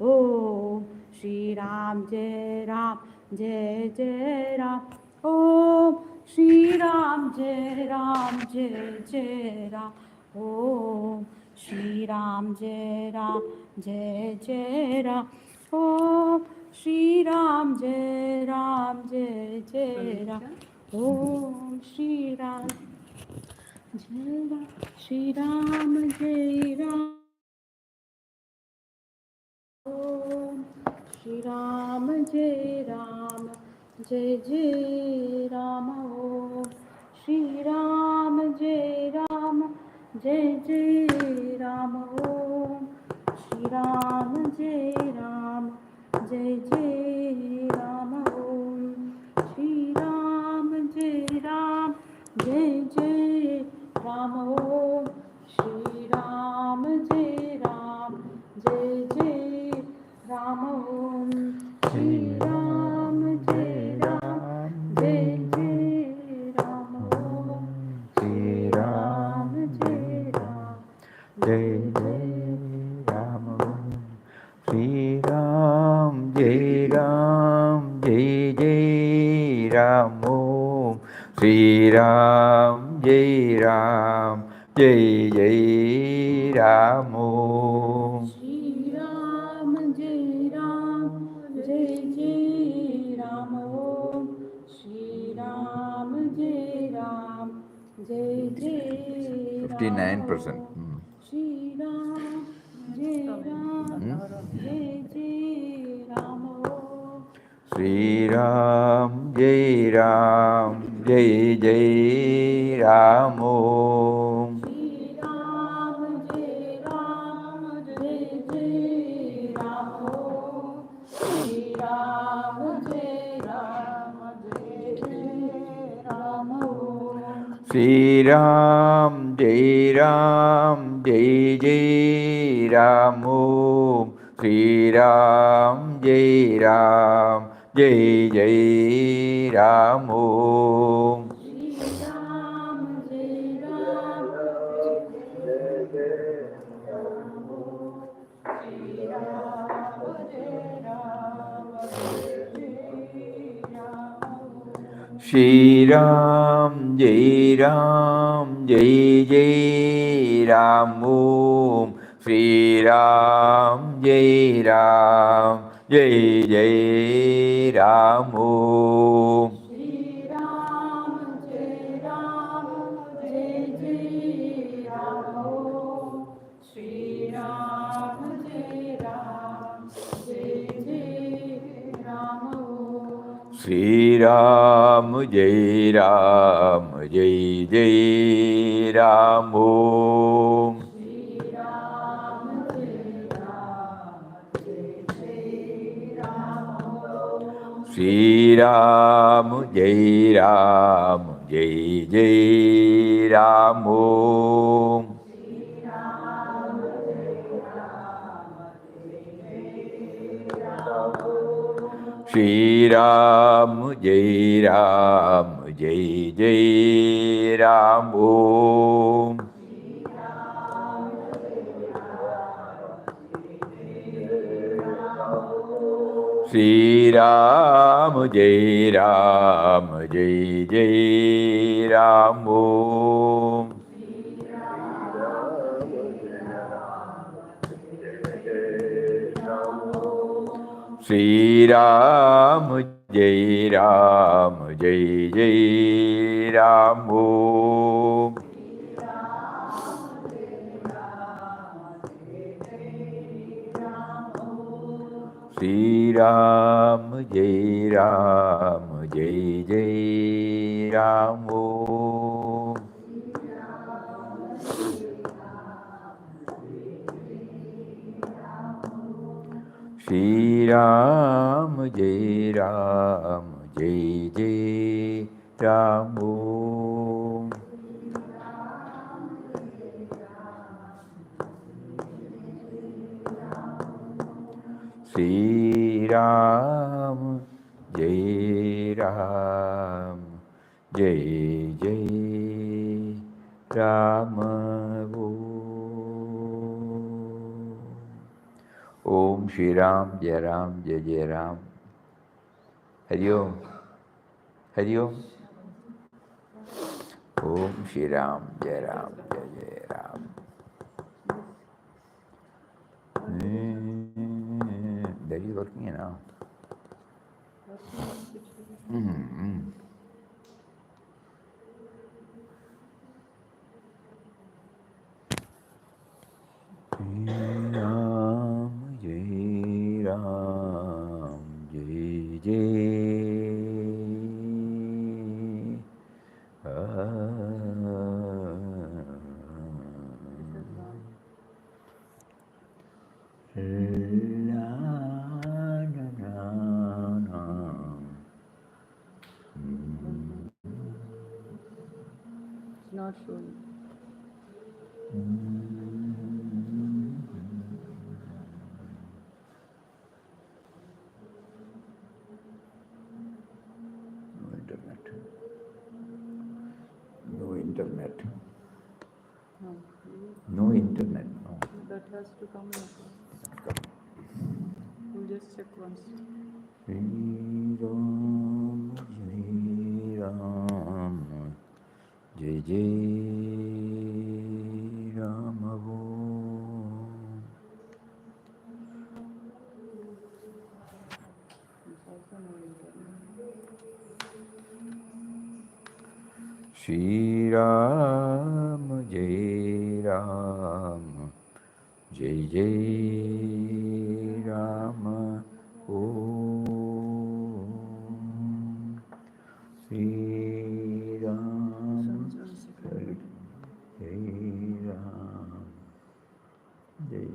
Om Shri Ram Jai Jai Ram. Om Shri Ram Jai Ram. Om Shri Ram Jai Ram. Om Shri Ram Jai Ram. Om Shri Ram Jai Ram. Shri Ram Jai Ram. Om Shri Ram Jai Ram. Jai Jai Ram. Om Shri Ram Jai Ram. Jai Jai Ram. Om Shri Ram Jai Ram. Jai Jai Ram. Om Shri Ram Jai Ram. Jai Jai Ram. Om Shri Ram Jai Ram. Jai Jai Ram. Om Shri Ram Jai Ram. Jai Jai Ram. Om Shri Ram Jai Ram. Jai Jai Ram. Shri Ram Jai Ram Jai Jai Ram Om Shri Ram Jai Ram Jai Jai Ram Om Shri Ram Jai Ram. Jai Jai Ram. Om Shri Ram Jai Ram. Jai Jai Ram. 59%. Shri Ram Jai Ram. Jai Jai Ram. Shri Ram Jai Ram Jai Jai Ram Om Shri Ram Jai Ram. Jai Jai Ram. Shri Ram Jai Ram. Jai Jai Ram. Shri Ram Jai Ram Jai Jai Ram Om Shri Ram Jai Ram Jai Jai Ram Om Shri Ram Jai Ram. Shri Ram Jai Ram. Jai Ram. Shri Ram Jai Ram Jai Jai Ram Om Shri Ram Jai Ram Jai Jai Ram Om Shri Ram Jai Ram. Jai Jai Ram. Shri Ram Jai Ram. Jai Jai Ram. Shri Ram Jai Ram Jai Jai Ram Om Shri Ram Jai Ram. Jai Jai Ram. Shri Ram Jai Ram Jai Jai Ram Om Shri Ram Jai Ram Jai Jai Ram Om Shri Ram Jai Ram Jai Jai Ram Om Shri Ram Jai Ram Jai Jai Ram Om Shri Ram Jai Ram Jai Jai Ram Om Shri Ram Jai Ram Jai Jai Ram Om Shri Ram Jai Ram Jai Jai Ram Om Om Shri Ram, Jai Ram, Jai Jai Ram. Hari Om. Hari Om. Om Shri Ram, Jai Ram, Jai Jai Ram. That is working now. Jai Ram, Jai It's not showing. No internet. No. No internet. No. That has to come later. We'll just check once. Shri Ram, Jai Ram, Jai Jai Ram. It's also no internet. Shri Ram, Jai Ram, Jai Jai Ram. Om Shri Ram, Jai Ram, Jai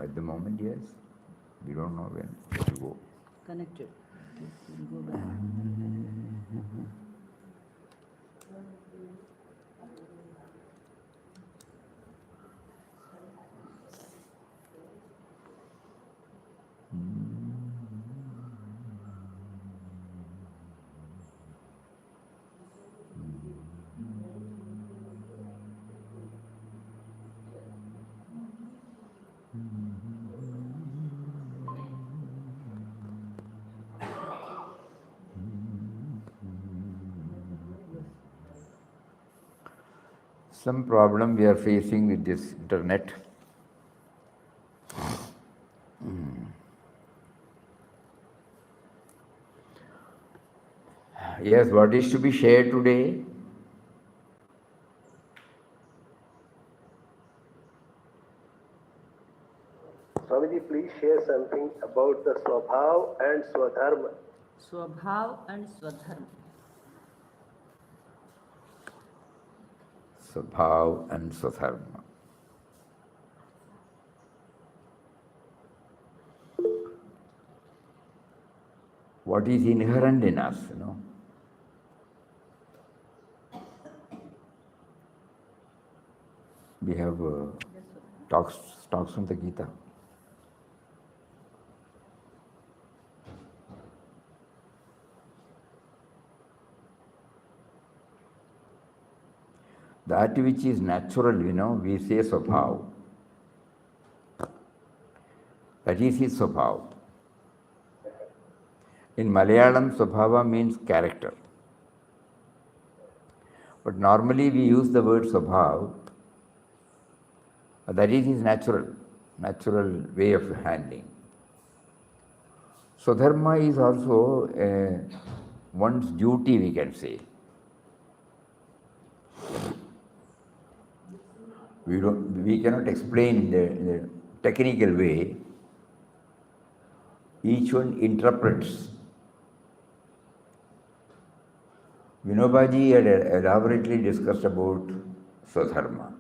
At the moment, yes. We don't know when to go. Connected. Okay, we'll go back. Some problem we are facing with this internet. Yes, what is to be shared today? Swamiji, please share something about the Swabhav and Swadharma. Swabhav and Swadharma. Sabhav and Swadharma. What is inherent in us, We have talks from the Gita. That which is natural, we say Swabhav. That is his Swabhav. In Malayalam, Swabhava means character. But normally we use the word Swabhav. That is his natural way of handling. Swadharma is also one's duty, we can say. We cannot explain in the technical way, each one interprets. Vinobaji had elaborately discussed about Swadharma.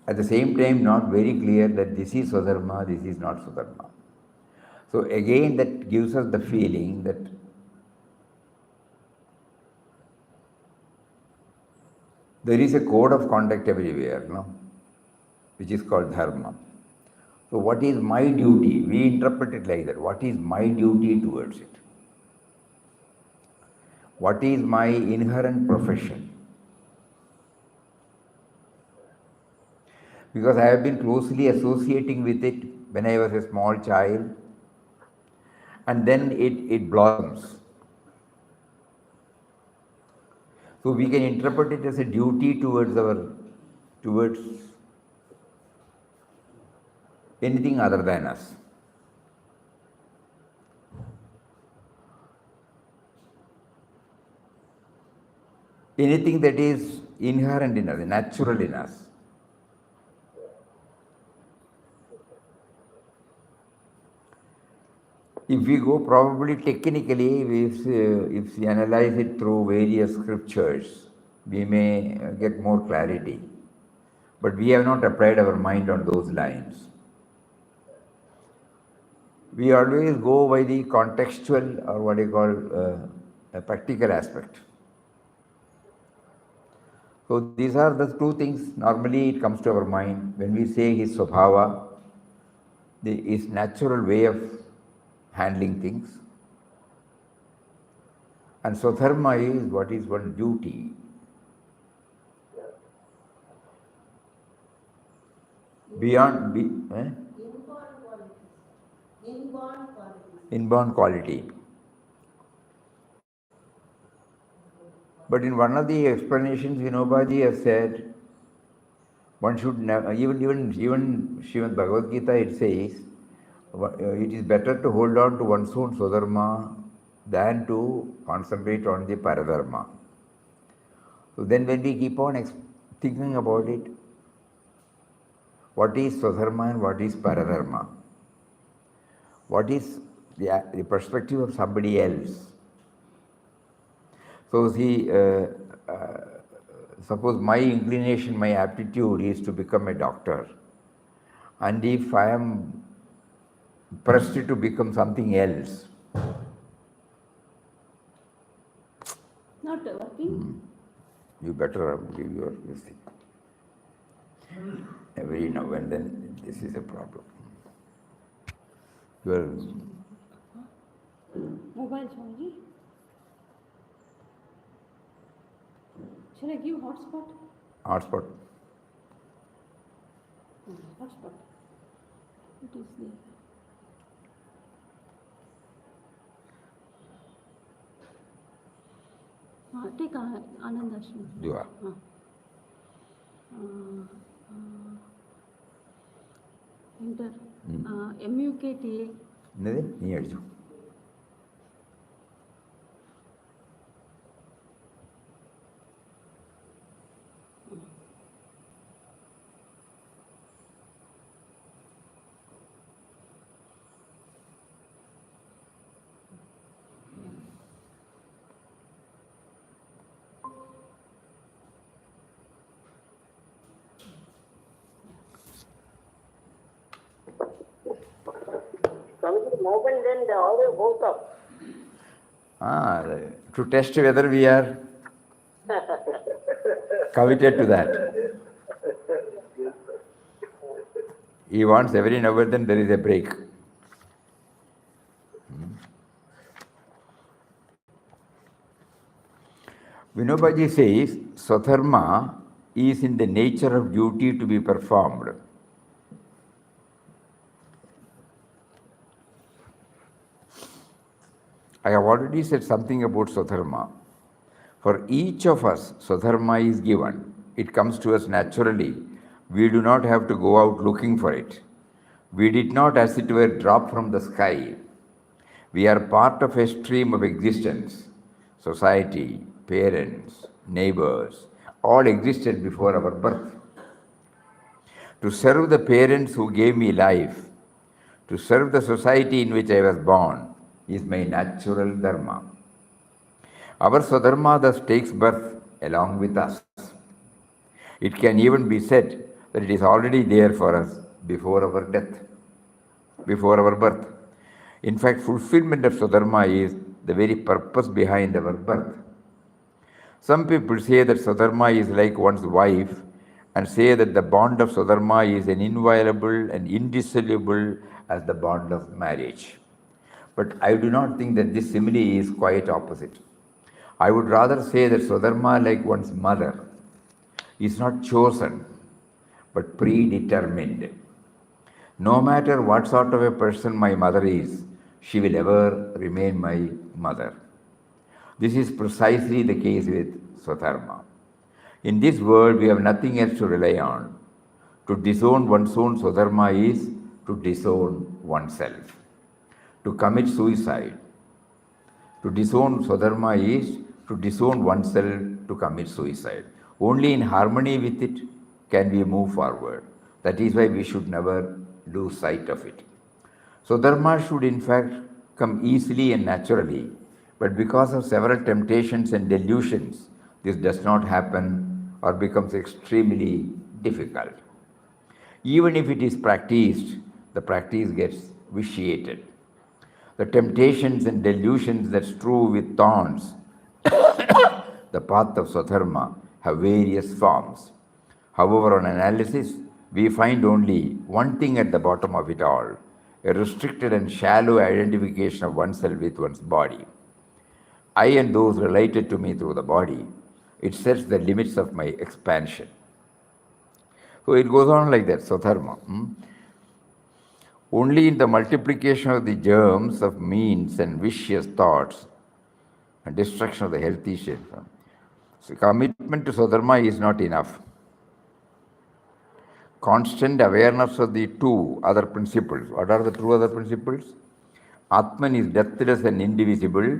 At the same time, not very clear that this is Swadharma, this is not Swadharma. So again, that gives us the feeling that there is a code of conduct everywhere, no? Which is called dharma. So what is my duty? We interpret it like that. What is my duty towards it? What is my inherent profession? Because I have been closely associating with it when I was a small child, and then it blossoms. So we can interpret it as a duty towards anything other than us. Anything that is inherent in us, natural in us. If we go probably technically, if we analyze it through various scriptures, we may get more clarity. But we have not applied our mind on those lines. We always go by the contextual or what you call a practical aspect. So these are the two things normally it comes to our mind when we say his swabhava, his natural way of handling things. And Swadharma is what is one's duty. Beyond inborn quality. But in one of the explanations, Vinobaji has said, one should never, even Srimad Bhagavad Gita, it says, it is better to hold on to one's own Swadharma than to concentrate on the Paradharma. So then when we keep on thinking about it, what is Swadharma and what is Paradharma? What is the perspective of somebody else? So see, suppose my inclination, my aptitude is to become a doctor, and if I am pressed to become something else. Not working? You better give your this thing. Every now and then, this is a problem. Your Mobile Swamiji? Shall I give hotspot? hotspot. Hotspot. It is there. Take Anandashram. You are. Enter. MUKTA. Nee adichu. Swamiji, mobile then they always woke up. To test whether we are committed to that. He wants every now and then there is a break. Vinobaji says, Swadharma is in the nature of duty to be performed. I have already said something about Swadharma. For each of us, Swadharma is given. It comes to us naturally. We do not have to go out looking for it. We did not, as it were, drop from the sky. We are part of a stream of existence. Society, parents, neighbors, all existed before our birth. To serve the parents who gave me life, to serve the society in which I was born, is my natural dharma. Our Swadharma thus takes birth along with us. It can even be said that it is already there for us before our death, before our birth. In fact, fulfillment of Swadharma is the very purpose behind our birth. Some people say that Swadharma is like one's wife and say that the bond of Swadharma is an inviolable and indissoluble as the bond of marriage. But I do not think that this simile is quite opposite. I would rather say that Swadharma, like one's mother, is not chosen but predetermined. No matter what sort of a person my mother is, she will ever remain my mother. This is precisely the case with Swadharma. In this world, we have nothing else to rely on. To disown one's own Swadharma is to disown oneself. To commit suicide. To disown Swadharma is to disown oneself, to commit suicide. Only in harmony with it can we move forward. That is why we should never lose sight of it. So Dharma should in fact come easily and naturally, but because of several temptations and delusions, this does not happen or becomes extremely difficult. Even if it is practiced, the practice gets vitiated. The temptations and delusions that strew with thorns the path of Swadharma have various forms. However, on analysis, we find only one thing at the bottom of it all, a restricted and shallow identification of oneself with one's body. I and those related to me through the body, it sets the limits of my expansion. So it goes on like that, Swadharma. Only in the multiplication of the germs of means and vicious thoughts and destruction of the healthy shape. So commitment to Swadharma is not enough. Constant awareness of the two other principles. What are the two other principles? Atman is deathless and indivisible.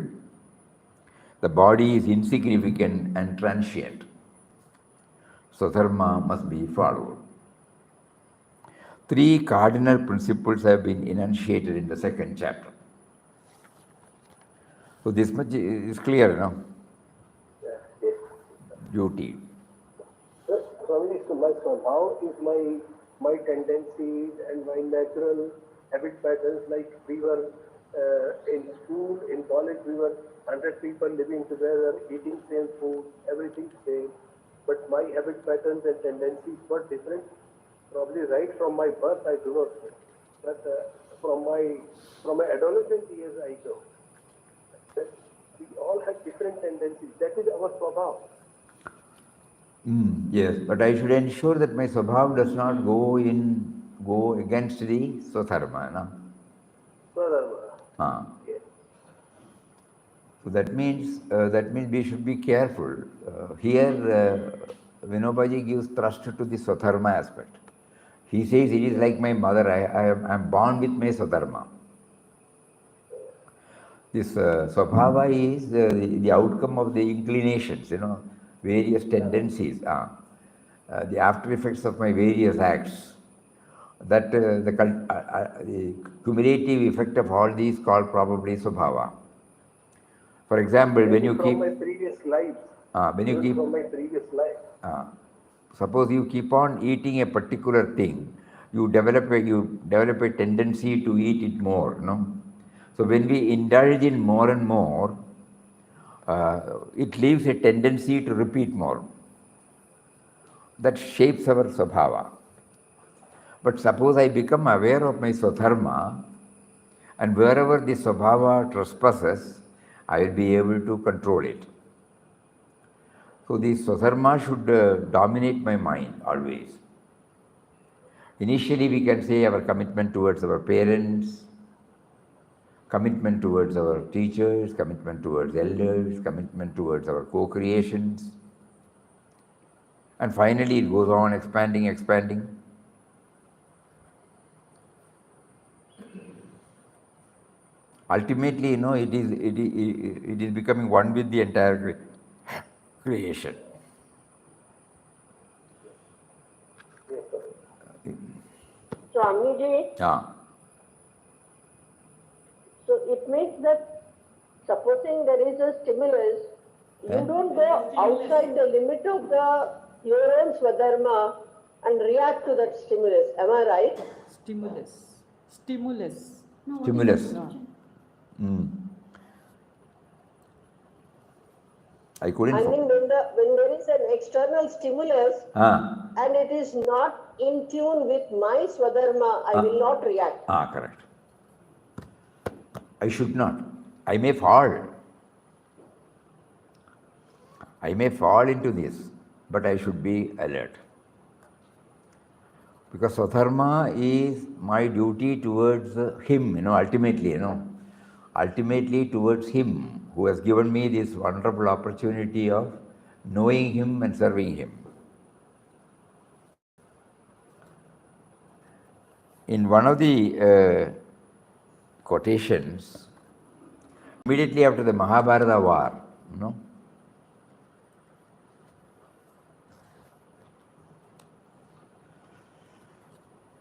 The body is insignificant and transient. Swadharma must be followed. Three cardinal principles have been enunciated in the second chapter. So this much is clear, no? Yes. Duty. Swami, so my Swabhav is my tendencies and my natural habit patterns. Like we were in school, in college, we were 100 people living together, eating same food, everything same. But my habit patterns and tendencies were different. Probably right from my birth, I do not know. But from my adolescent years, I know. That we all have different tendencies. That is our Swabhav. Yes, but I should ensure that my Swabhav does not go against the Swadharma. No? Swadharma. Yes. So that means we should be careful. Here, Vinobaji gives thrust to the Swadharma aspect. He says it is like my mother. I am born with my Swadharma. This Swabhava is the outcome of the inclinations, various tendencies, the after effects of my various acts. That the cumulative effect of all these called probably Swabhava. For example, when you keep... From my previous life. From my previous life. Suppose you keep on eating a particular thing, you develop a tendency to eat it more, no? So when we indulge in more and more, it leaves a tendency to repeat more. That shapes our Swabhava. But suppose I become aware of my Swadharma, and wherever the Swabhava trespasses, I will be able to control it. So the Swadharma should dominate my mind always. Initially we can say our commitment towards our parents, commitment towards our teachers, commitment towards elders, commitment towards our co-creations. And finally it goes on expanding. Ultimately, it is becoming one with the entire creation. Swamiji. Ah. So it means that supposing there is a stimulus, you don't go outside the limit of your own Swadharma and react to that stimulus. Am I right? Stimulus. No, Stimulus. no. I couldn't. I mean, when there is an external stimulus and it is not in tune with my Swadharma, I will not react. Correct. I should not. I may fall. I may fall into this, but I should be alert. Because Swadharma is my duty towards him, ultimately, ultimately towards him who has given me this wonderful opportunity of knowing him and serving him. In one of the quotations, immediately after the Mahabharata war,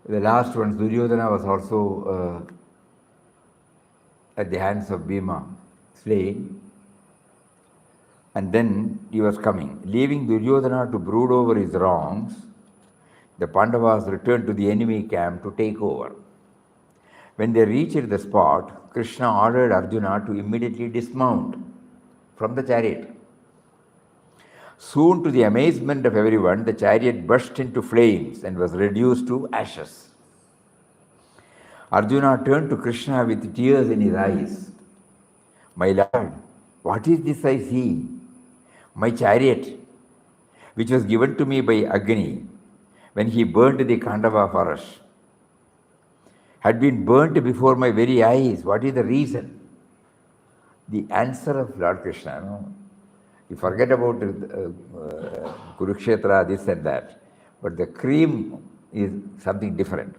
the last one, Duryodhana, was also at the hands of Bhima, slain. And then he was coming. Leaving Duryodhana to brood over his wrongs, the Pandavas returned to the enemy camp to take over. When they reached the spot, Krishna ordered Arjuna to immediately dismount from the chariot. Soon, to the amazement of everyone, the chariot burst into flames and was reduced to ashes. Arjuna turned to Krishna with tears in his eyes. My Lord, what is this I see? My chariot, which was given to me by Agni when he burnt the Khandava forest, had been burnt before my very eyes. What is the reason? The answer of Lord Krishna, you forget about Kurukshetra, this and that, but the cream is something different.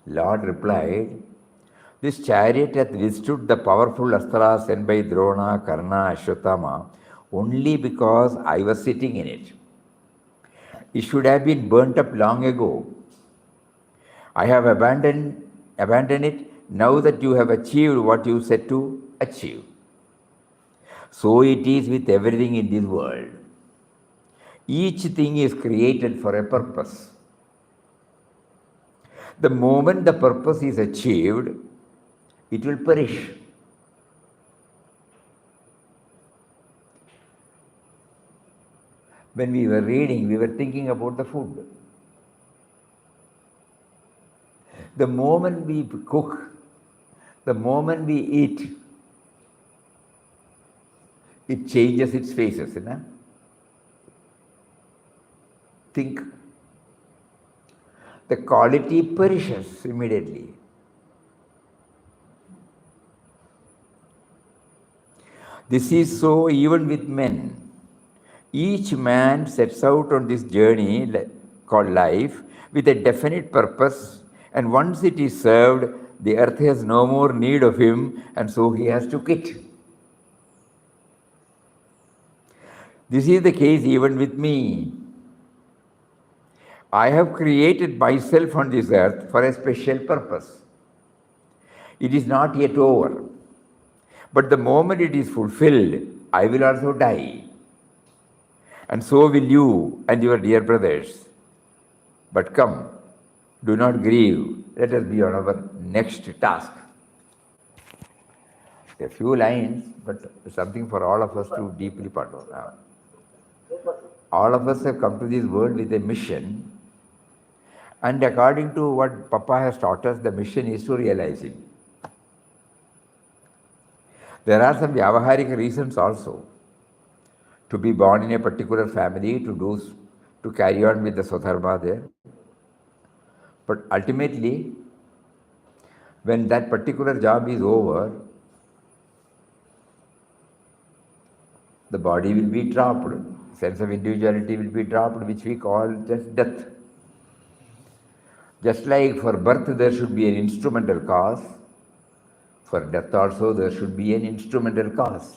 Lord replied, this chariot hath withstood the powerful astras sent by Drona, Karna, Ashwatthama only because I was sitting in it. It should have been burnt up long ago. I have abandoned it now that you have achieved what you set to achieve. So it is with everything in this world. Each thing is created for a purpose. The moment the purpose is achieved, it will perish. When we were reading, we were thinking about the food. The moment we cook, the moment we eat, it changes its faces. Think. The quality perishes immediately. This is so even with men. Each man sets out on this journey called life with a definite purpose, and once it is served, the earth has no more need of him, and so he has to quit. This is the case even with me. I have created myself on this earth for a special purpose. It is not yet over. But the moment it is fulfilled, I will also die. And so will you and your dear brothers. But come, do not grieve. Let us be on our next task. A few lines, but something for all of us to deeply ponder. All of us have come to this world with a mission. And according to what Papa has taught us, the mission is to realize it. There are some vyavaharic reasons also. To be born in a particular family, to carry on with the Swadharma there. But ultimately, when that particular job is over, the body will be dropped. Sense of individuality will be dropped, which we call just death. Just like for birth there should be an instrumental cause, for death also there should be an instrumental cause.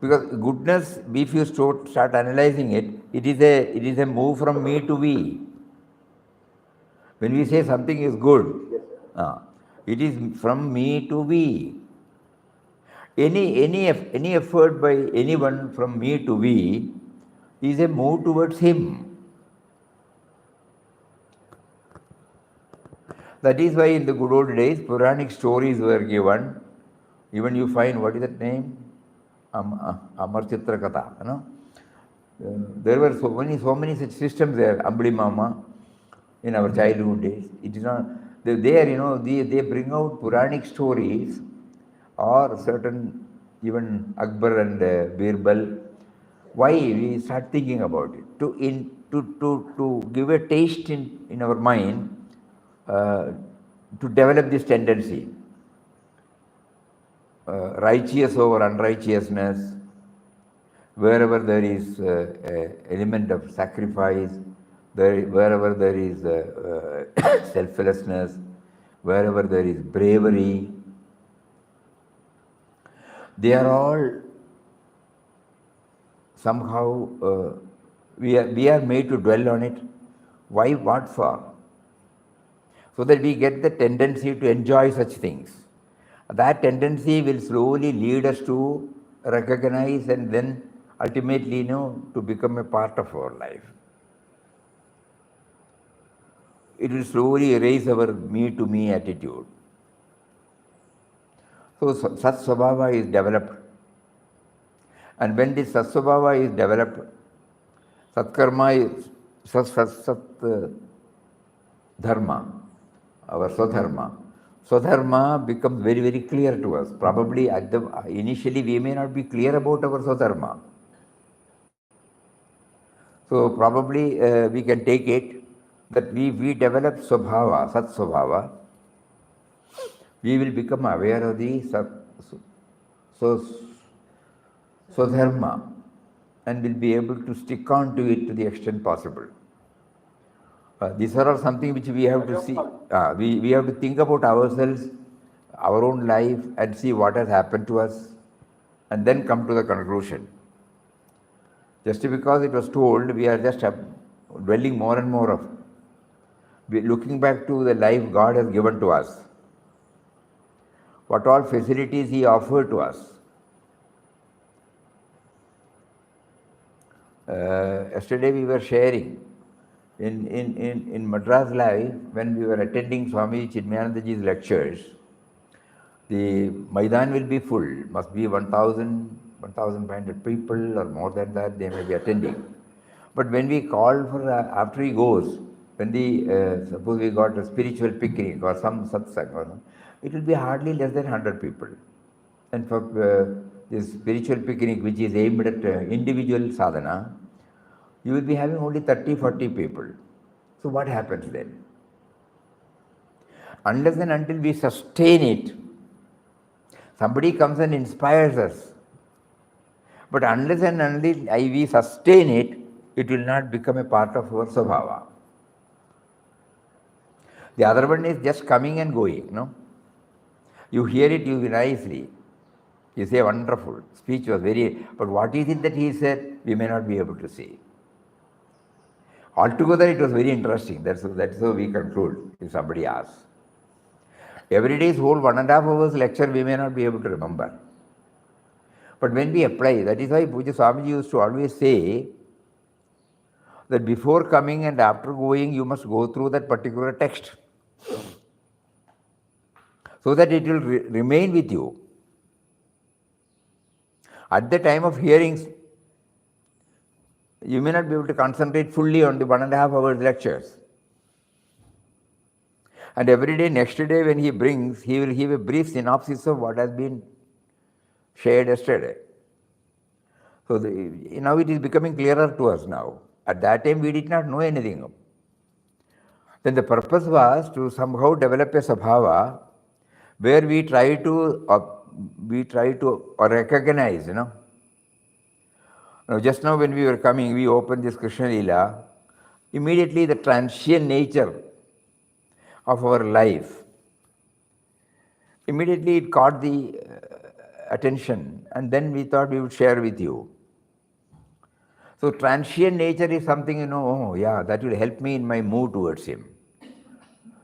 Because goodness, if you start analyzing it, it is a move from me to we. When we say something is good, it is from me to we. Any effort by anyone from me to we is a move towards him. That is why in the good old days, Puranic stories were given. Even you find, what is that name? Amar Chitra Katha, you know. There were so many such systems there. Ambli Mama, in our childhood days. It is not, there, you know, they bring out Puranic stories or certain, even Akbar and Birbal. Why? We start thinking about it. To give a taste in our mind, to develop this tendency. Righteous over unrighteousness, wherever there is element of sacrifice, wherever there is selflessness, wherever there is bravery, they are all somehow, we are made to dwell on it. Why? What for? So that we get the tendency to enjoy such things. That tendency will slowly lead us to recognize and then ultimately, to become a part of our life. It will slowly erase our me to me attitude. So Sat Swabhava is developed. And when this Sat Swabhava is developed, Satkarma is Sat Dharma, our Swadharma. Swadharma becomes very, very clear to us. Probably initially we may not be clear about our Swadharma. So probably we can take it that we develop Swabhava, Sat Swabhava. We will become aware of the Swadharma and will be able to stick on to it to the extent possible. These are all something which we have to see. We have to think about ourselves, our own life, and see what has happened to us, and then come to the conclusion. Just because it was told, we are just dwelling more and more of, looking back to the life God has given to us, what all facilities He offered to us. Yesterday we were sharing in Madras Live, when we were attending Swami Chinmayanandaji's lectures, the Maidan will be full, must be 1,500 people or more than that, they may be attending. But when we called for, after he goes, when suppose we got a spiritual picnic or some Satsang, it will be hardly less than 100 people. And for this spiritual picnic, which is aimed at individual sadhana, you will be having only 30, 40 people. So what happens then? Unless and until we sustain it, somebody comes and inspires us. But unless and until we sustain it, it will not become a part of our Swabhava. The other one is just coming and going, You hear it, nicely. You say, wonderful. Speech was very, but what is it that he said? We may not be able to say. Altogether, it was very interesting. That's how we conclude, if somebody asks. Every day's whole 1.5 hours lecture, we may not be able to remember. But when we apply, that is why Puja Swamiji used to always say that before coming and after going, you must go through that particular text, so that it will remain with you. At the time of hearings, you may not be able to concentrate fully on the 1.5 hours lectures. And every day, next day when he brings, he will give a brief synopsis of what has been shared yesterday. So now it is becoming clearer to us now. At that time we did not know anything. Then the purpose was to somehow develop a Swabhava where we try to recognize, Now, just now when we were coming, we opened this Krishna Leela. Immediately the transient nature of our life, immediately it caught the attention, and then we thought we would share with you. So transient nature is something, oh yeah, that will help me in my move towards him.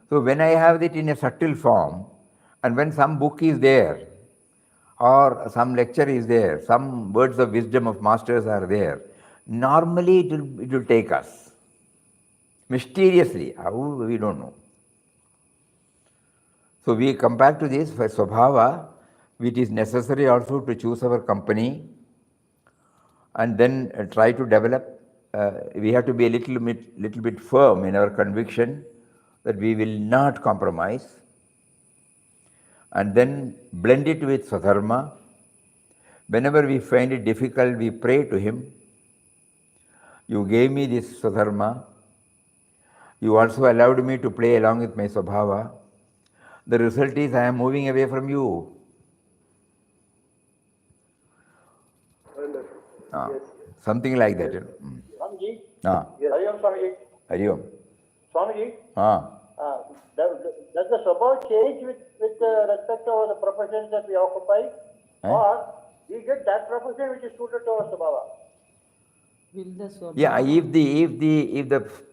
So when I have it in a subtle form, and when some book is there, or some lecture is there, some words of wisdom of masters are there, normally it will take us. Mysteriously, how we don't know. So we come back to this for Swabhava, which is necessary also to choose our company and then try to develop. We have to be a little bit firm in our conviction that we will not compromise, and then blend it with Swadharma. Whenever we find it difficult, we pray to him. You gave me this Swadharma. You also allowed me to play along with my Swabhava. The result is I am moving away from you. Wonderful. Ah, Yes. something like that. Swamiji, Ah, Hari Om Swamiji. Hari Om. Swamiji, Ah. does the Swabhava change with respect to the professions that we occupy? Or we get that profession which is suited to our Swabhava? Will the Swabhava? Yeah,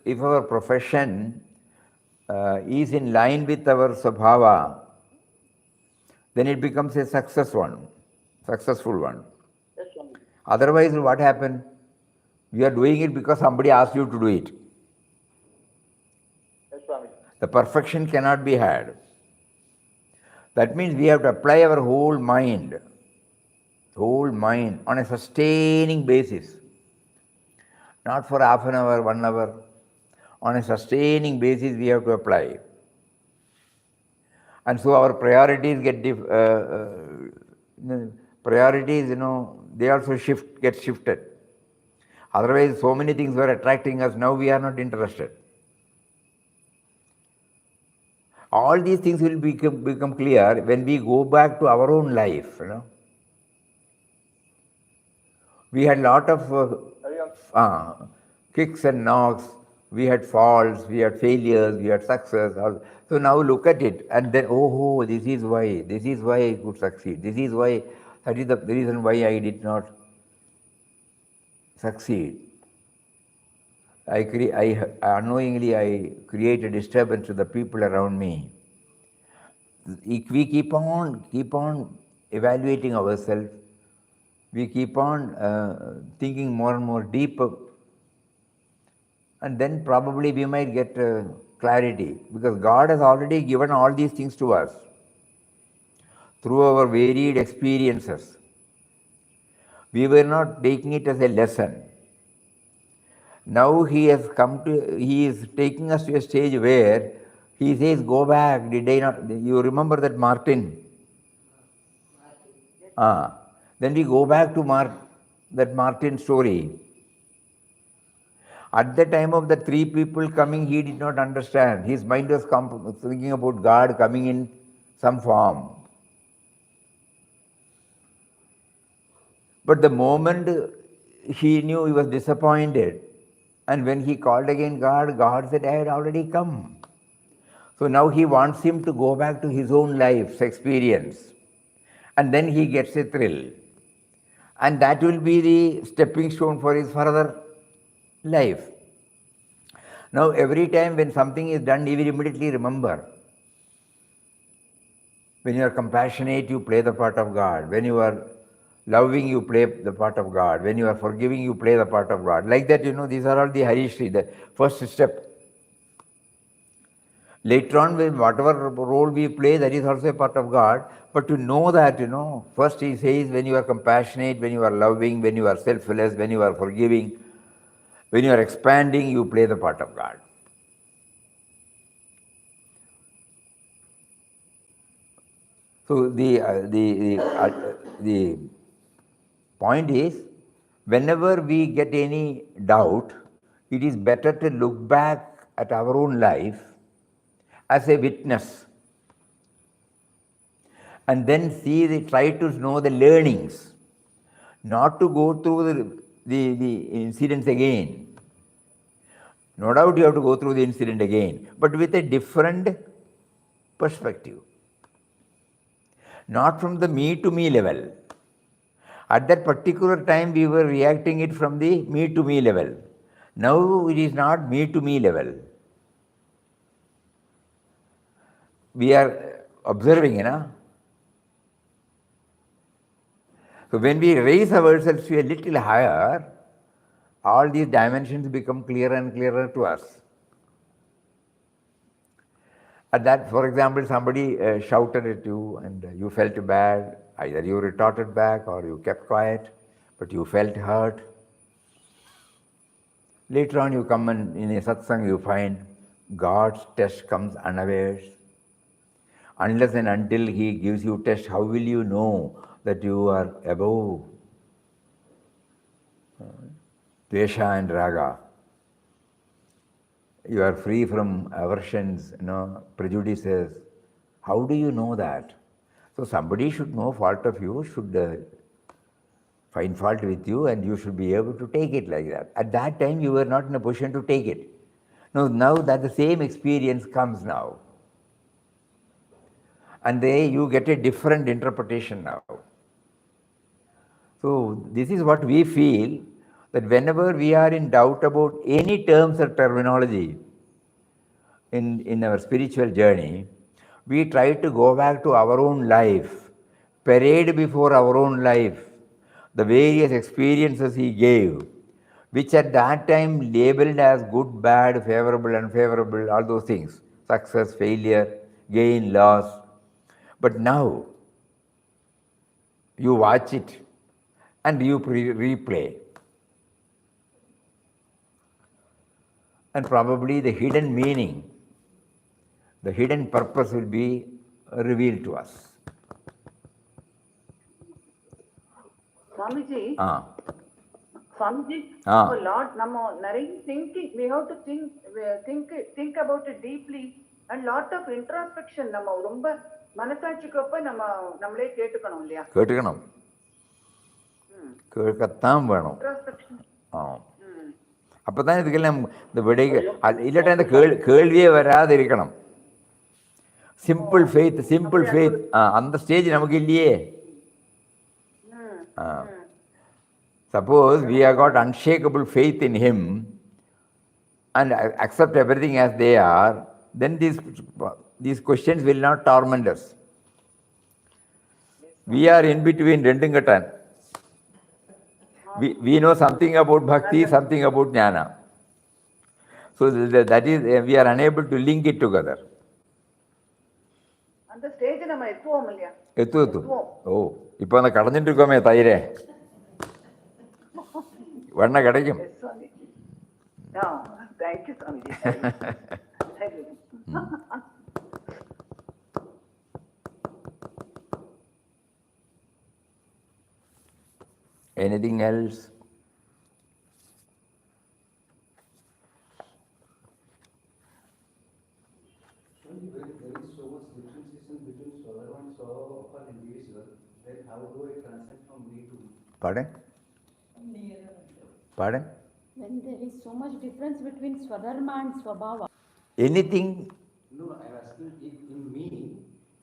if our profession is in line with our Swabhava, then it becomes a successful one. Yes, Swamiji. Otherwise, what happened? We are doing it because somebody asked you to do it. Yes, Swamiji. The perfection cannot be had. That means we have to apply our whole mind on a sustaining basis. Not for half an hour, 1 hour. On a sustaining basis we have to apply. And so our priorities they also get shifted. Otherwise, so many things were attracting us, now we are not interested. All these things will become clear when we go back to our own life. We had lot of kicks and knocks, we had falls, we had failures, we had success. So now look at it, and then, this is why I could succeed. That is the reason why I did not succeed. Unknowingly I create a disturbance to the people around me. If we keep on evaluating ourselves, we keep on thinking more and more deeper, and then probably we might get clarity, because God has already given all these things to us through our varied experiences. We were not taking it as a lesson. Now he is taking us to a stage where he says, go back. Did I not? You remember that Martin? Then we go back to that Martin story. At the time of the 3 people coming, he did not understand. His mind was thinking about God coming in some form. But the moment he knew, he was disappointed. And when he called again God, God said, I had already come. So now he wants him to go back to his own life's experience. And then he gets a thrill. And that will be the stepping stone for his further life. Now every time when something is done, he will immediately remember. When you are compassionate, you play the part of God. When you are loving, you play the part of God. When you are forgiving, you play the part of God. Like that, these are all the Harishri, the first step. Later on, when whatever role we play, that is also a part of God. But to know that, first he says, when you are compassionate, when you are loving, when you are selfless, when you are forgiving, when you are expanding, you play the part of God. So the point is, whenever we get any doubt, it is better to look back at our own life as a witness, and then try to know the learnings, not to go through the incidents again. No doubt you have to go through the incident again, but with a different perspective. not from the me to me level. At that particular time, we were reacting it from the me to me level. Now it is not me to me level. We are observing, you know. So when we raise ourselves to a little higher, all these dimensions become clearer and clearer to us. At that, for example, somebody shouted at you and you felt bad. Either you retorted back or you kept quiet, but you felt hurt. Later on, you come and in a satsang, you find God's test comes unawares. Unless and until He gives you test, how will you know that you are above Dvesha and Raga? You are free from aversions, prejudices. How do you know that? So somebody should know fault of you, should find fault with you, and you should be able to take it like that. At that time, you were not in a position to take it. Now that the same experience comes now. And you get a different interpretation now. So this is what we feel, that whenever we are in doubt about any terms or terminology in our spiritual journey, we try to go back to our own life, parade before our own life, the various experiences He gave, which at that time labeled as good, bad, favorable, unfavorable, all those things, success, failure, gain, loss. But now, you watch it and you replay. And probably the hidden meaning, the hidden purpose will be revealed to us. Swamiji, Ah. Swamiji, Ah. a lot, thinking, we have to think about it deeply, and lot of introspection, കേൾക്കണം കേൾക്കത്താൻ വേണം. ആ അപ്പം തന്നെ ഇതെല്ലാം ഇവിടേക്ക് ഇല്ലട്ടെ എൻ്റെ കേൾവിയെ വരാതിരിക്കണം. Simple faith அந்த stage நமக்கு இல்லையே. Suppose we have got unshakable faith in Him and accept everything as they are, then these questions will not torment us. We are in between rendum kettan. We know something about bhakti, something about jnana. So that is, we are unable to link it together. And the stage nama എത്തു ഓ ഇപ്പൊ കടഞ്ഞിട്ടിരിക്കോമേ തൈരെ വെണ്ണ കിടക്കും. Thank you, Swamiji. Anything else? There is so much differentiation between Swadharma and Swabhava of an individual, then how do I transcend from me to me? Pardon? Pardon? When there is so much difference between Swadharma and Swabhava. Anything? No, I am asking in me,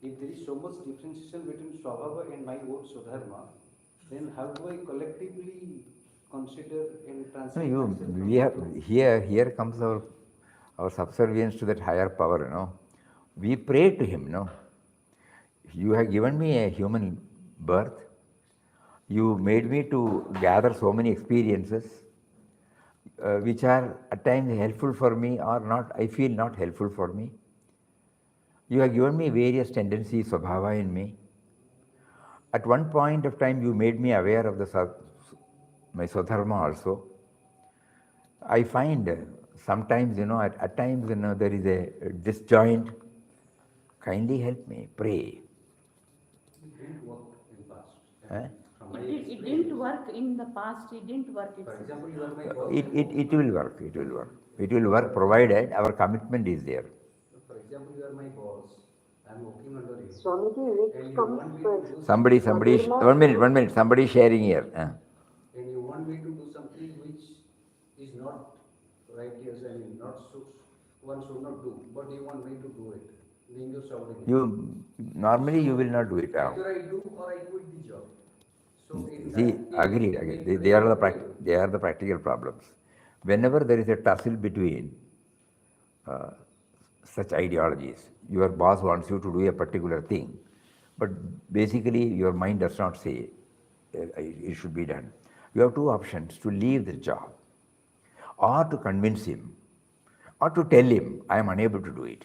if there is so much differentiation between Swabhava and my own Swadharma, then how do I collectively consider and transcend? We have, here comes our subservience to that higher power, We pray to Him, You have given me a human birth. You made me to gather so many experiences, which are at times helpful for me or not, I feel not helpful for me. You have given me various tendencies, Swabhava in me. At one point of time, you made me aware of my Swadharma also. I find sometimes, at times, there is a disjoint. Kindly help me, pray. It didn't work in the past. It didn't work in the past, it didn't work. For example, you are my boss. It will work, It will work provided our commitment is there. For example, you are my boss. I am working under you. Swamiji, which comes first? Somebody, one minute, somebody sharing here. And you want me to do something which is not righteous and not so, one should not do, but you want me to do it. Being your subordinate. Normally you will not do it. Either I do or I quit the job. So in See, that case, agreed, then agreed. it They are the fails. they are the practical problems. Whenever there is a tussle between such ideologies, your boss wants you to do a particular thing, but basically your mind does not say it should be done. You have two options: to leave the job, or to convince him, or to tell him, I am unable to do it,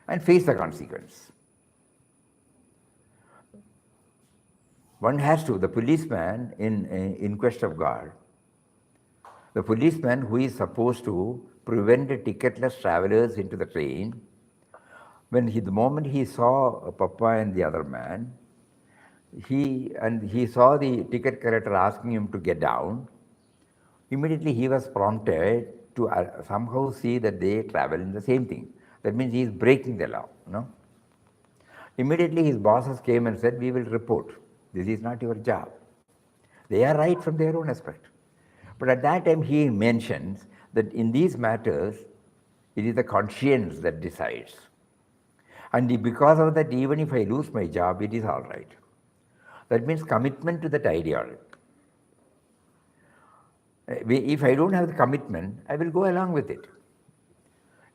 and face the consequence. One has to, the policeman in Quest of God, the policeman who is supposed to prevent the ticketless travelers into the train, the moment he saw Papa and the other man, he saw the ticket collector asking him to get down, immediately he was prompted to somehow see that they travel in the same thing. That means he is breaking the law. No? Immediately his bosses came and said, we will report. This is not your job. They are right from their own aspect. But at that time he mentions that in these matters, it is the conscience that decides. And because of that, even if I lose my job, it is all right. That means commitment to that ideology. If I don't have the commitment, I will go along with it.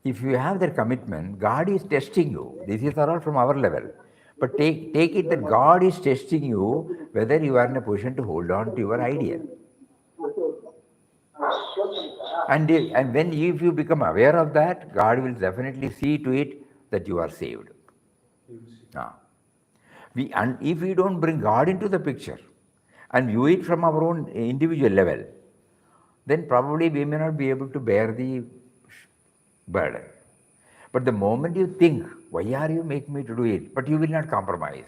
If you have that commitment, God is testing you. This is all from our level. But take it that God is testing you whether you are in a position to hold on to your idea. And if you become aware of that, God will definitely see to it that you are saved. Now, and if we don't bring God into the picture and view it from our own individual level, then probably we may not be able to bear the burden. But the moment you think, why are you making me to do it? But you will not compromise.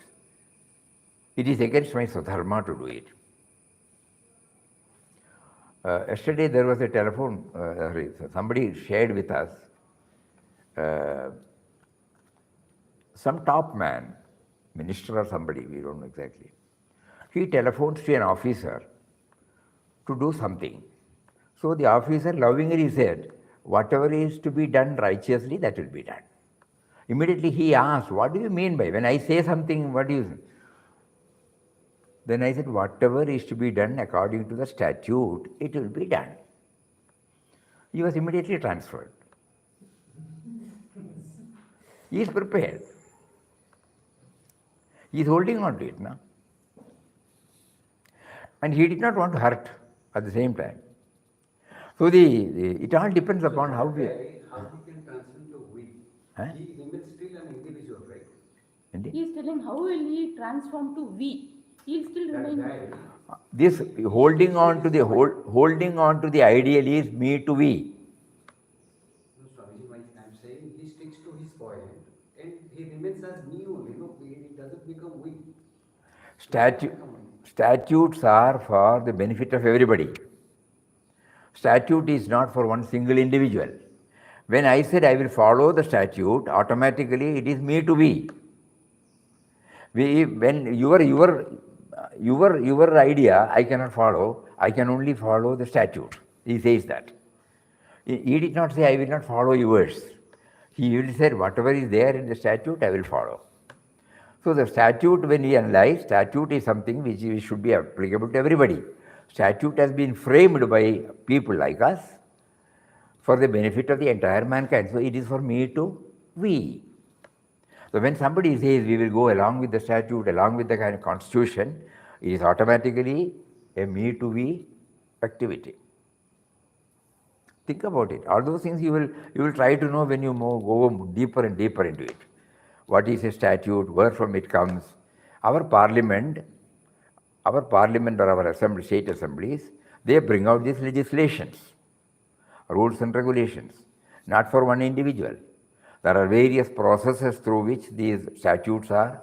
It is against my Swadharma to do it. Yesterday there was a telephone, somebody shared with us, some top man, minister or somebody, we don't know exactly. He telephones to an officer to do something. So the officer lovingly said, whatever is to be done righteously, that will be done. Immediately he asked, what do you mean by, when I say something, what do you say? Then I said, whatever is to be done according to the statute, it will be done. He was immediately transferred. He is prepared. He is holding on to it now. And he did not want to hurt at the same time. So it all depends upon how we... How he can transcend to we. Huh? He remains still an individual, right? Indeed. He is telling how will he transform to we? He will still remain. This holding on to the ideal is me to we. No, Swamiji, I'm saying he sticks to his point and he remains as me only. No, he doesn't become we. Statutes are for the benefit of everybody. Statute is not for one single individual. When I said I will follow the statute, automatically it is me to we. When your idea I cannot follow, I can only follow the statute. He says that. He did not say I will not follow yours. He will say whatever is there in the statute I will follow. So the statute, when we analyze, statute is something which should be applicable to everybody. Statute has been framed by people like us for the benefit of the entire mankind. So it is for me to we. So when somebody says we will go along with the statute, along with the kind of constitution, it is automatically a me to we activity. Think about it. All those things you will try to know when you go deeper and deeper into it. What is a statute? Where from it comes? Our parliament or our assembly, state assemblies, they bring out these legislations, rules and regulations, not for one individual. There are various processes through which these statutes are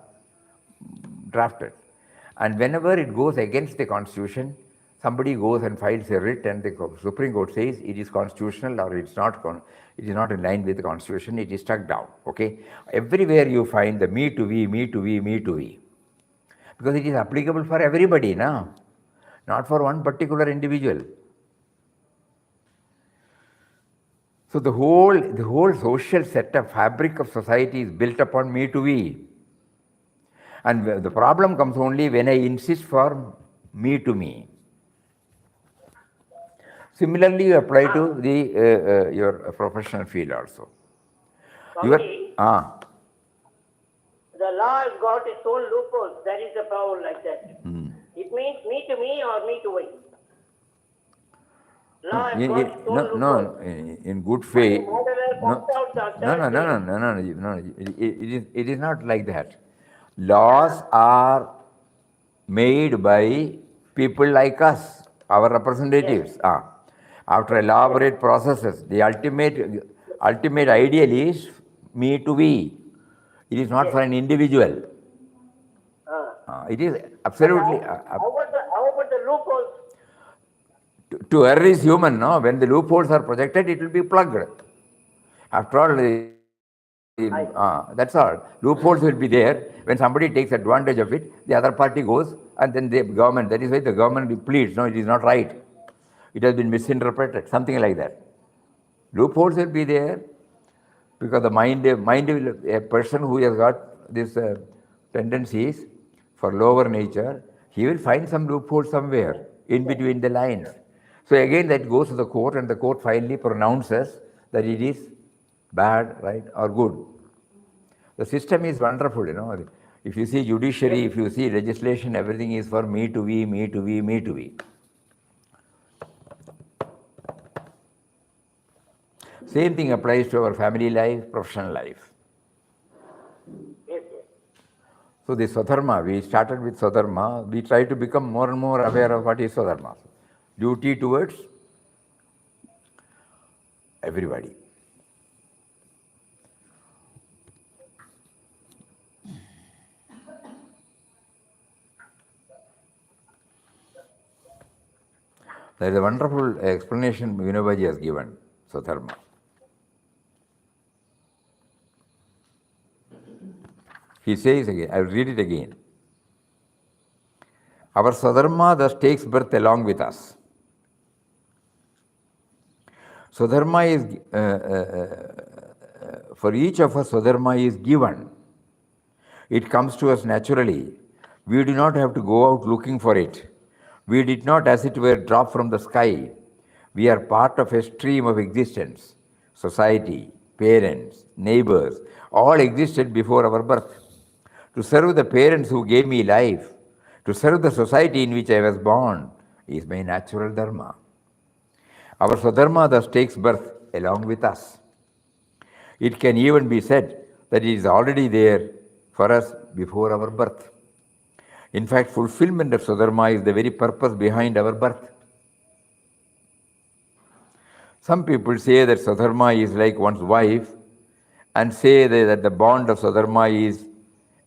drafted. And whenever it goes against the constitution, somebody goes and files a writ and the Supreme Court says it is constitutional or it is not in line with the constitution, it is struck down. Okay? Everywhere you find the me to we, me to we, me to we. Because it is applicable for everybody now, not for one particular individual. So the whole social setup, fabric of society is built upon me to we. And the problem comes only when I insist for me to me. Similarly, you apply to the your professional field also. Swamiji, the law has got its own loopholes. That is the power like that. It means me to me or me to we. Law has got its own loopholes. In good faith. It is not like that. Laws are made by people like us, our representatives. Yes. After elaborate processes, the ultimate ideal is me to we. It is not for an individual. It is absolutely. How about the loopholes? To err is human, no? When the loopholes are projected, it will be plugged. After all, that's all. Loopholes will be there. When somebody takes advantage of it, the other party goes, and then the government, that is why the government pleads, no, it is not right. It has been misinterpreted, something like that. Loopholes will be there because the mind will, a person who has got these tendencies for lower nature, he will find some loophole somewhere in between the lines. So again that goes to the court, and the court finally pronounces that it is bad, right, or good. The system is wonderful, you know. If you see judiciary, if you see legislation, everything is for me to we, me to we, me to we. Same thing applies to our family life, professional life. So the Swadharma, we started with Swadharma, we try to become more and more aware of what is Swadharma. Duty towards everybody. There is a wonderful explanation Vinobaji has given, Swadharma. He says again, I will read it again. Our Swadharma thus takes birth along with us. Swadharma is, for each of us, Swadharma is given. It comes to us naturally. We do not have to go out looking for it. We did not, as it were, drop from the sky. We are part of a stream of existence. Society, parents, neighbors, all existed before our birth. To serve the parents who gave me life, to serve the society in which I was born, is my natural dharma. Our Swadharma thus takes birth along with us. It can even be said that it is already there for us before our birth. In fact, fulfillment of Swadharma is the very purpose behind our birth. Some people say that Swadharma is like one's wife and say that the bond of Swadharma is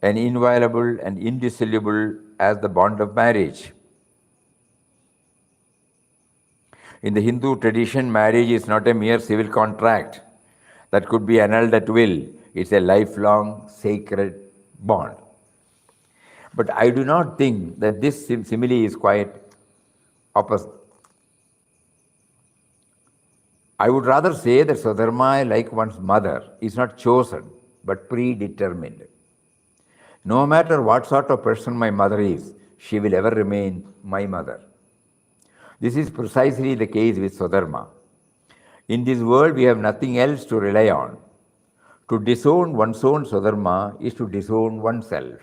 an inviolable and indissoluble as the bond of marriage. In the Hindu tradition, marriage is not a mere civil contract that could be annulled at will. It's a lifelong sacred bond. But I do not think that this simile is quite opposite. I would rather say that Swadharma, like one's mother, is not chosen, but predetermined. No matter what sort of person my mother is, she will ever remain my mother. This is precisely the case with Swadharma. In this world, we have nothing else to rely on. To disown one's own Swadharma is to disown oneself.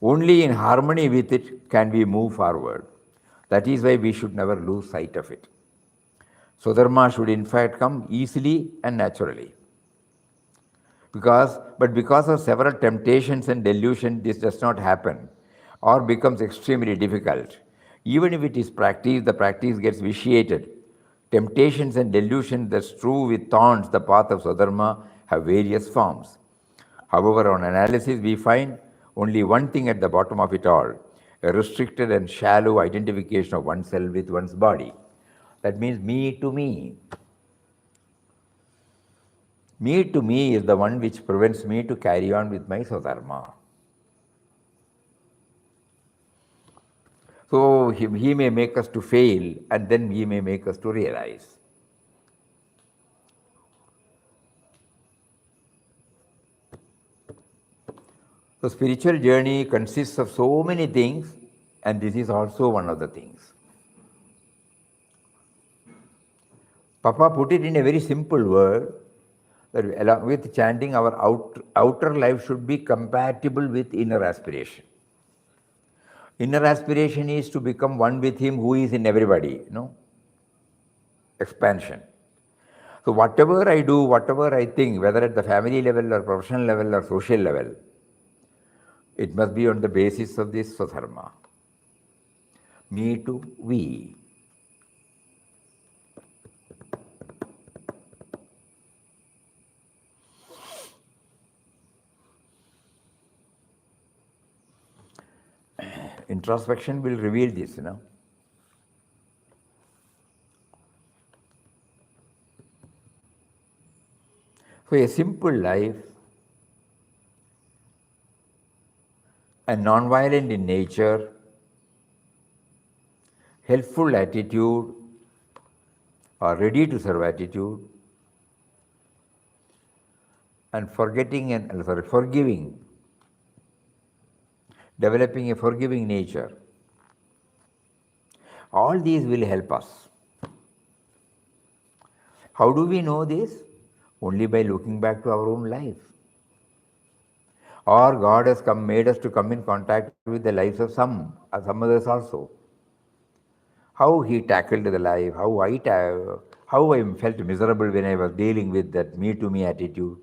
Only in harmony with it can we move forward. That is why we should never lose sight of it. Swadharma should in fact come easily and naturally. Because of several temptations and delusions, this does not happen or becomes extremely difficult. Even if it is practiced, the practice gets vitiated. Temptations and delusions that strew with thorns the path of Swadharma have various forms. However, on analysis, we find only one thing at the bottom of it all, a restricted and shallow identification of oneself with one's body. That means me to me. Me to me is the one which prevents me to carry on with my Swadharma. So he may make us to fail, and then he may make us to realize. The spiritual journey consists of so many things, and this is also one of the things. Papa put it in a very simple word, that along with chanting, our outer life should be compatible with inner aspiration. Inner aspiration is to become one with Him who is in everybody, expansion. So whatever I do, whatever I think, whether at the family level or professional level or social level, it must be on the basis of this Swadharma. Me to we. Introspection will reveal this, So a simple life and non-violent in nature, helpful attitude or ready to serve attitude, and forgiving, developing a forgiving nature. All these will help us. How do we know this? Only by looking back to our own life. Or God has made us to come in contact with the lives of some others also. How He tackled the life, how I felt miserable when I was dealing with that me to me attitude.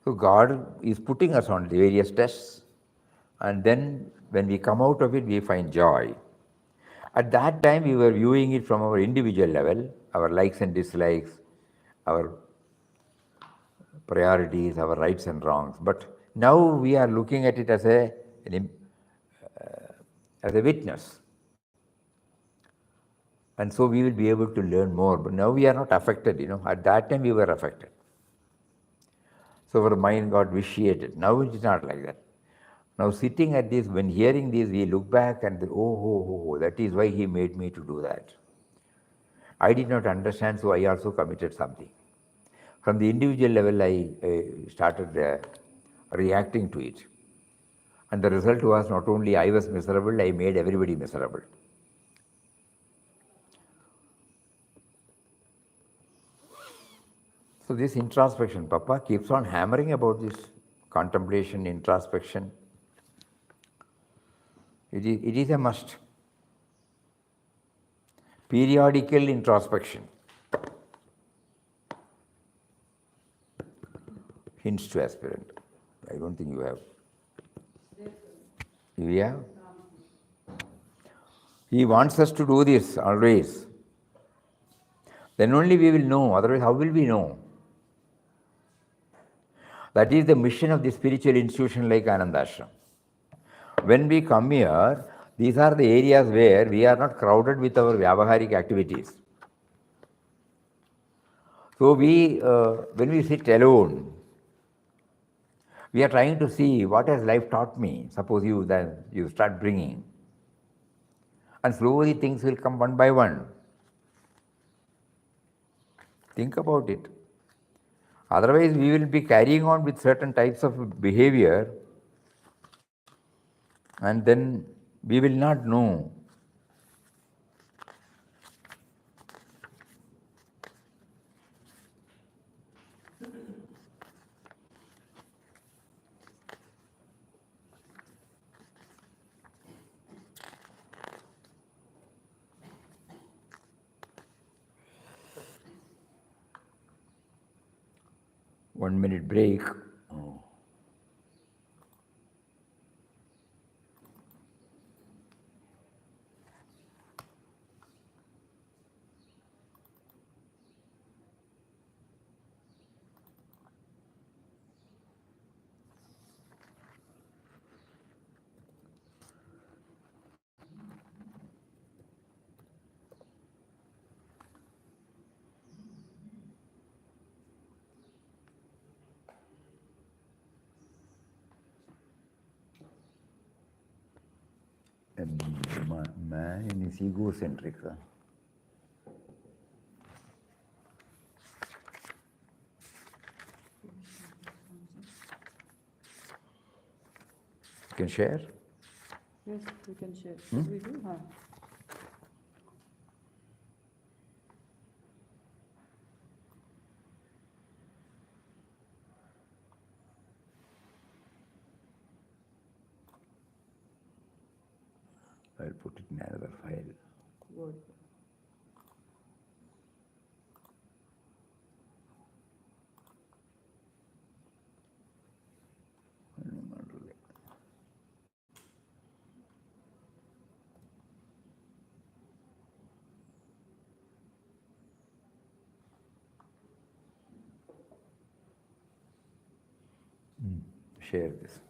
So God is putting us on the various tests, and then when we come out of it, we find joy. At that time, we were viewing it from our individual level, our likes and dislikes, our priorities, our rights and wrongs. But now we are looking at it as a witness. And so we will be able to learn more. But now we are not affected, At that time we were affected. So our mind got vitiated. Now it is not like that. Now sitting at this, when hearing this, we look back and that is why He made me to do that. I did not understand, so I also committed something. From the individual level, I started reacting to it. And the result was not only I was miserable, I made everybody miserable. So this introspection, Papa keeps on hammering about this contemplation, introspection. It is a must. Periodical introspection. Hints to aspirant. I don't think you have. You have? He wants us to do this always. Then only we will know, otherwise how will we know? That is the mission of the spiritual institution like Anandashram. When we come here, these are the areas where we are not crowded with our vyavaharic activities. So when we sit alone, we are trying to see what has life taught me. Suppose you start bringing. And slowly things will come one by one. Think about it. Otherwise, we will be carrying on with certain types of behavior, and then we will not know. One minute break. Man is egocentric. can share? Yes, we can share. Should we do? I'll put it in another file. Good. Share this.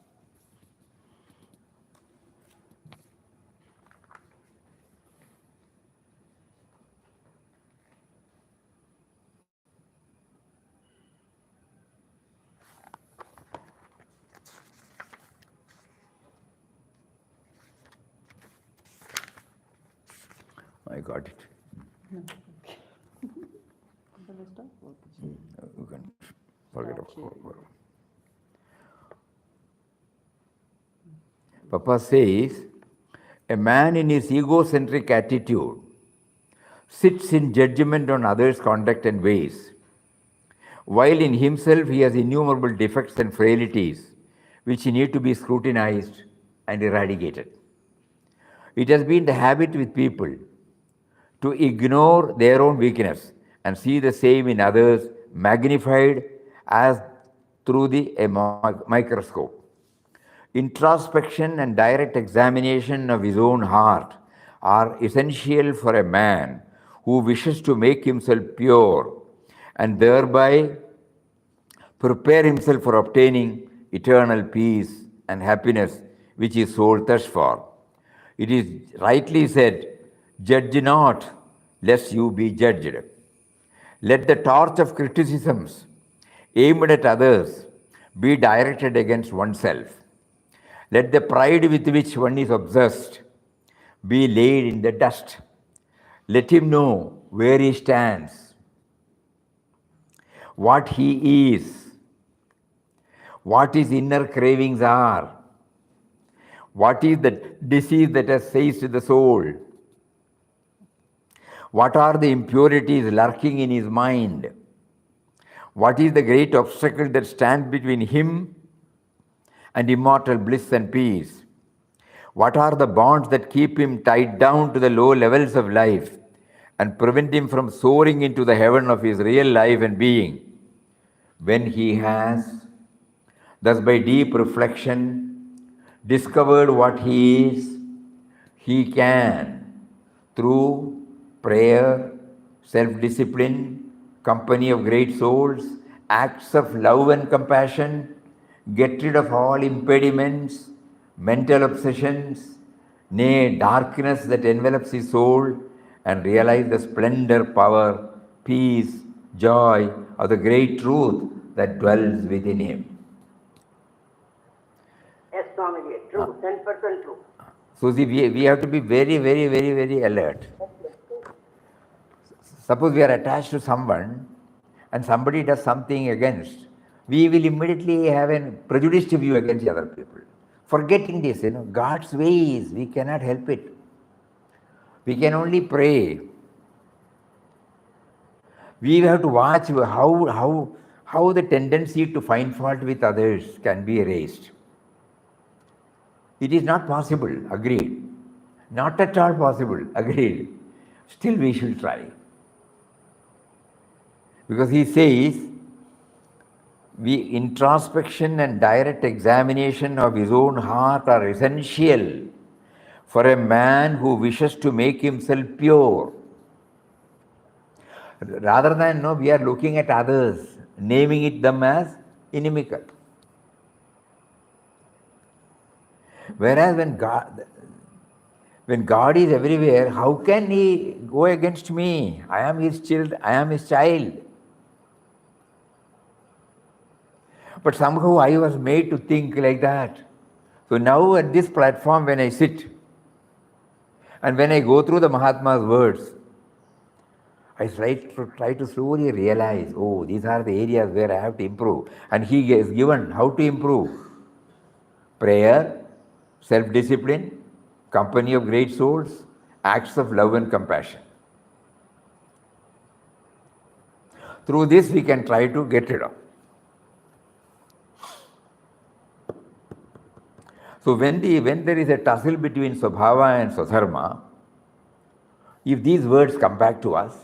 I got it. Shall I stop? Okay. You can forget about it. Papa says, a man in his egocentric attitude sits in judgment on others' conduct and ways, while in himself he has innumerable defects and frailties which need to be scrutinized and eradicated. It has been the habit with people to ignore their own weakness and see the same in others magnified as through a microscope. Introspection and direct examination of his own heart are essential for a man who wishes to make himself pure and thereby prepare himself for obtaining eternal peace and happiness which his soul thirsts for. It is rightly said, judge not, lest you be judged. Let the torch of criticisms aimed at others be directed against oneself. Let the pride with which one is obsessed be laid in the dust. Let him know where he stands, what he is, what his inner cravings are, what is the disease that has seized the soul, what are the impurities lurking in his mind, what is the great obstacle that stands between him and immortal bliss and peace, what are the bonds that keep him tied down to the low levels of life and prevent him from soaring into the heaven of his real life and being. When he has, thus by deep reflection, discovered what he is, he can, through prayer, self-discipline, company of great souls, acts of love and compassion, get rid of all impediments, mental obsessions, nay, darkness that envelops his soul, and realize the splendor, power, peace, joy of the great truth that dwells within him. Yes, Swamiji, true, 10% true. So see, we have to be very, very, very, very alert. Suppose we are attached to someone and somebody does something against, we will immediately have a prejudiced view against the other people. Forgetting this, God's ways, we cannot help it. We can only pray. We have to watch how the tendency to find fault with others can be erased. It is not possible, agreed. Not at all possible, agreed. Still we should try. Because he says, introspection and direct examination of his own heart are essential for a man who wishes to make himself pure. Rather than we are looking at others, naming them as inimical. Whereas when God is everywhere, how can he go against me? I am his child. But somehow I was made to think like that. So now at this platform when I sit and when I go through the Mahatma's words, I try to slowly realize, these are the areas where I have to improve. And he has given how to improve. Prayer, self-discipline, company of great souls, acts of love and compassion. Through this we can try to get rid of. So when there is a tussle between Swabhava and Swadharma, if these words come back to us,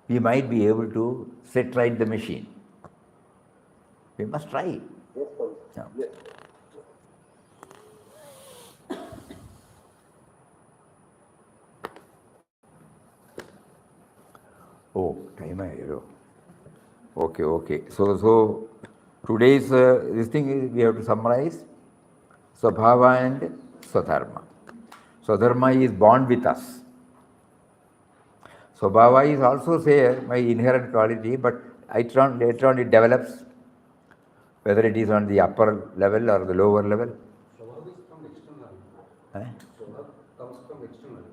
we might be able to set right the machine. We must try. Yes, Swami. Yeah. Yes. Oh, time I know. Okay. So today's this thing is we have to summarize Swabhava and Swadharma. Swadharma is born with us. Swabhava is also say my inherent quality, but later on it develops, whether it is on the upper level or the lower level. Swabhava is from external. Eh? Swabhava comes from external.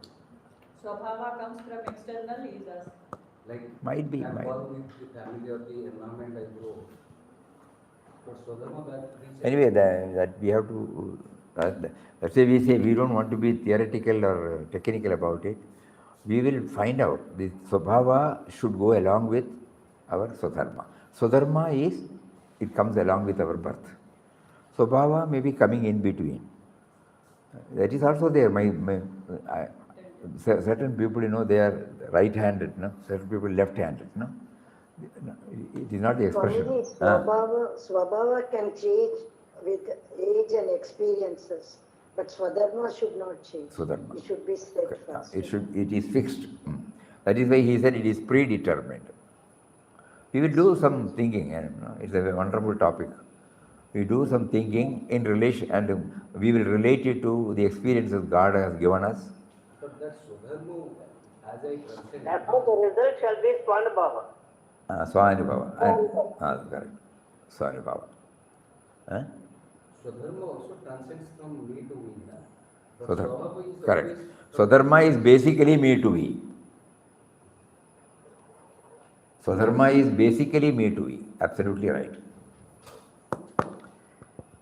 Swabhava comes from external is us. Like Might be. I'm born with the family or the environment I grow. But Swadharma that brings Anyway, that we have to, let's say we don't want to be theoretical or technical about it. We will find out the Swabhava should go along with our Swadharma. Swadharma is, it comes along with our birth. Swabhava may be coming in between. That is also there. Certain people, they are right-handed, no? Certain people left-handed, no? It is not the expression. Swabhava, Swabhava can change with age and experiences, but Swadharma should not change. Swadharma. It should be steadfast. It is fixed. That is why he said it is predetermined. We will do some thinking, it's a wonderful topic. We do some thinking in relation, and we will relate it to the experiences God has given us. But that Swadharma, as I transcend. Therefore, the result shall be Swanabhava. Swanubhava. Correct. Swanubhava. Swadharma also transcends from me to me. But Swadharma. Swabhava is Correct. always- Swadharma is basically me to we. Swadharma is basically me to we. Absolutely right.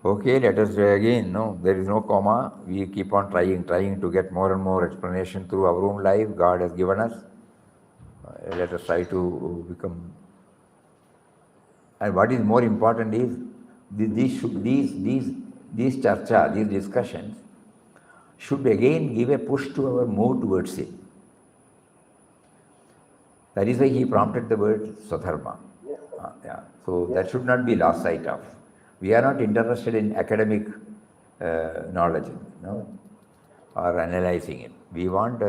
Okay, let us try again. No, there is no comma. We keep on trying to get more and more explanation through our own life God has given us. Let us try to become. And what is more important is these charcha, these discussions should again give a push to our move towards it. That is why he prompted the word Swadharma. Yeah. So that should not be lost sight of. We are not interested in academic knowledge, or analyzing it. We want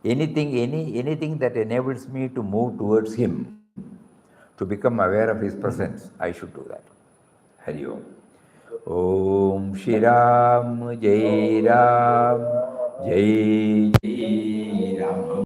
anything that enables me to move towards him, to become aware of his presence. I should do that. Hari Om. Om Shri Ram, Jai Ram, Jai Ram.